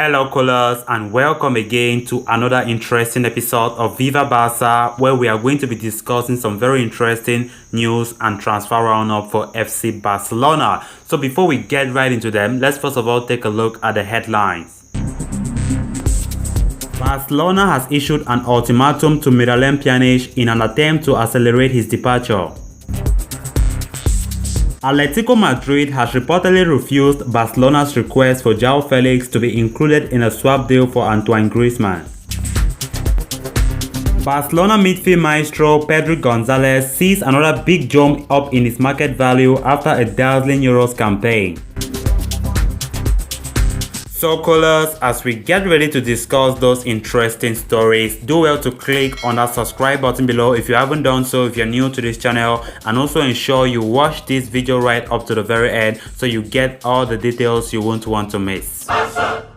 Hello callers, and welcome again to another interesting episode of Viva Barca, where we are going to be discussing some very interesting news and transfer roundup for FC Barcelona. So before we get right into them, let's first of all take a look at the headlines. Barcelona has issued an ultimatum to Pjanic in an attempt to accelerate his departure. Atletico Madrid has reportedly refused Barcelona's request for Joao Felix to be included in a swap deal for Antoine Griezmann. Barcelona midfield maestro Pedro Gonzalez sees another big jump up in his market value after a dazzling Euros campaign. So callers, as we get ready to discuss those interesting stories, do well to click on that subscribe button below if you haven't done so if you're new to this channel, and also ensure you watch this video right up to the very end so you get all the details you won't want to miss. Barca!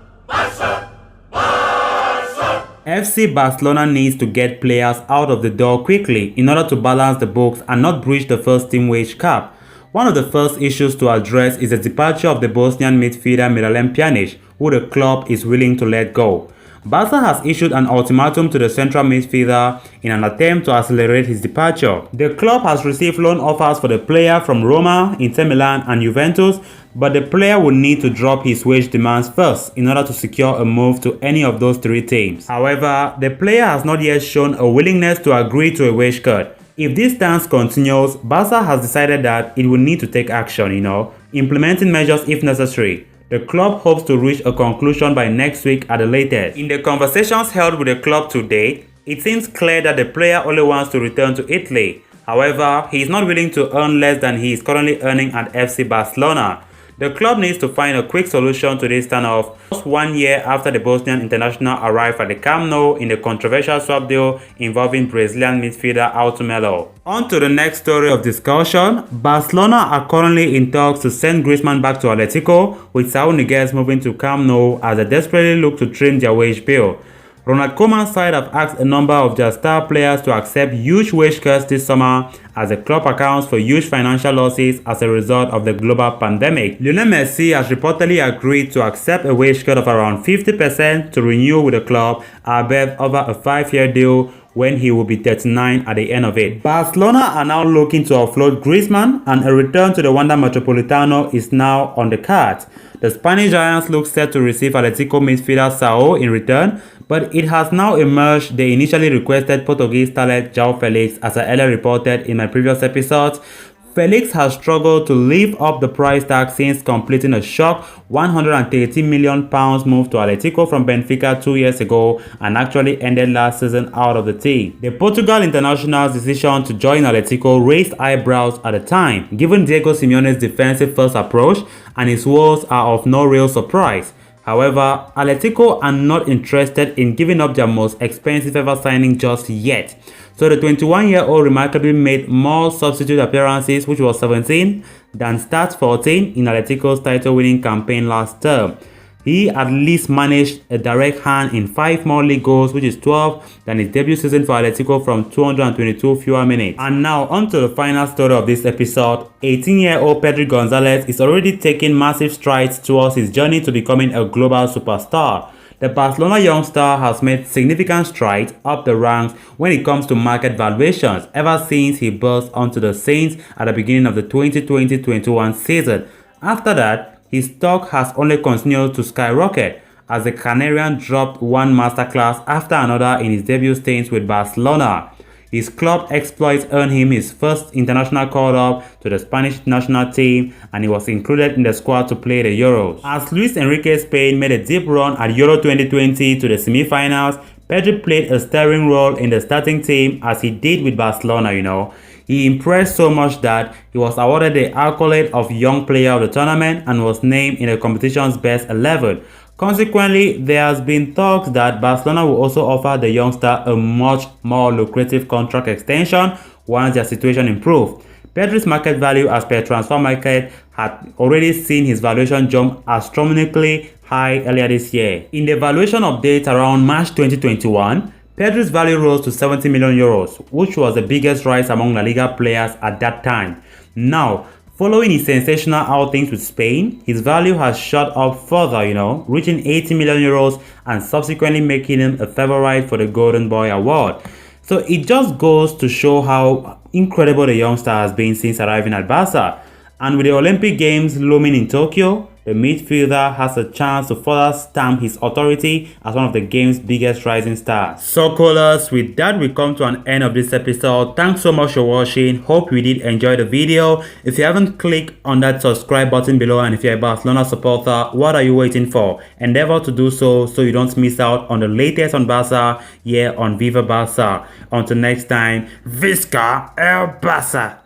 FC Barcelona needs to get players out of the door quickly in order to balance the books and not breach the first team wage cap. One of the first issues to address is the departure of the Bosnian midfielder Pjanic, who the club is willing to let go. Barca has issued an ultimatum to the central midfielder in an attempt to accelerate his departure. The club has received loan offers for the player from Roma, Inter Milan and Juventus, but the player will need to drop his wage demands first in order to secure a move to any of those three teams. However, the player has not yet shown a willingness to agree to a wage cut. If this stance continues, Barca has decided that it will need to take action, implementing measures if necessary. The club hopes to reach a conclusion by next week at the latest. In the conversations held with the club to date, it seems clear that the player only wants to return to Italy. However, he is not willing to earn less than he is currently earning at FC Barcelona. The club needs to find a quick solution to this standoff just 1 year after the Bosnian international arrived at the Camp Nou in the controversial swap deal involving Brazilian midfielder Ultimatum. On to the next story of discussion. Barcelona are currently in talks to send Griezmann back to Atletico, with Saúl Ñíguez moving to Camp Nou as they desperately look to trim their wage bill. Ronald Koeman's side have asked a number of their star players to accept huge wage cuts this summer as the club accounts for huge financial losses as a result of the global pandemic. Lionel Messi has reportedly agreed to accept a wage cut of around 50% to renew with the club, albeit over a 5-year deal when he will be 39 at the end of it. Barcelona are now looking to offload Griezmann, and a return to the Wanda Metropolitano is now on the cards. The Spanish Giants look set to receive Atletico midfielder Saúl in return, but it has now emerged they initially requested Portuguese talent Joao Felix, as I earlier reported in my previous episodes. Felix has struggled to live up the price tag since completing a shock £130 million move to Atletico from Benfica 2 years ago and actually ended last season out of the team. The Portugal international's decision to join Atletico raised eyebrows at the time, given Diego Simeone's defensive first approach, and his woes are of no real surprise. However, Atletico are not interested in giving up their most expensive ever signing just yet. So the 21-year-old remarkably made more substitute appearances, which was 17, than start 14 in Atletico's title-winning campaign last term. He at least managed a direct hand in 5 more league goals, which is 12 than his debut season for Atletico from 222 fewer minutes. And now on to the final story of this episode. 18-year-old Pedro Gonzalez is already taking massive strides towards his journey to becoming a global superstar. The Barcelona youngster has made significant strides up the ranks when it comes to market valuations ever since he burst onto the Saints at the beginning of the 2020-21 season. After that, his stock has only continued to skyrocket as the Canarian dropped one masterclass after another in his debut stints with Barcelona. His club exploits earned him his first international call-up to the Spanish national team, and he was included in the squad to play the Euros. As Luis Enrique Spain made a deep run at Euro 2020 to the semi-finals, Pedro played a starring role in the starting team as he did with Barcelona, He impressed so much that he was awarded the accolade of Young Player of the Tournament and was named in the competition's best 11. Consequently, there has been talks that Barcelona will also offer the youngster a much more lucrative contract extension once their situation improves. Pedro's market value as per Transfer Market had already seen his valuation jump astronomically high earlier this year. In the valuation update around March 2021, Pedro's value rose to 70 million euros, which was the biggest rise among La Liga players at that time. Now, Following his sensational outings with Spain, his value has shot up further, reaching 80 million euros and subsequently making him a favorite for the Golden Boy award. So it just goes to show how incredible the youngster has been since arriving at Barca. And with the Olympic Games looming in Tokyo, the midfielder has a chance to further stamp his authority as one of the game's biggest rising stars. So callers, with that we come to an end of this episode. Thanks so much for watching. Hope you did enjoy the video. If you haven't clicked on that subscribe button below, and if you're a Barcelona supporter, what are you waiting for? Endeavor to do so you don't miss out on the latest on Barca here on Viva Barca. Until next time, Visca El Barca!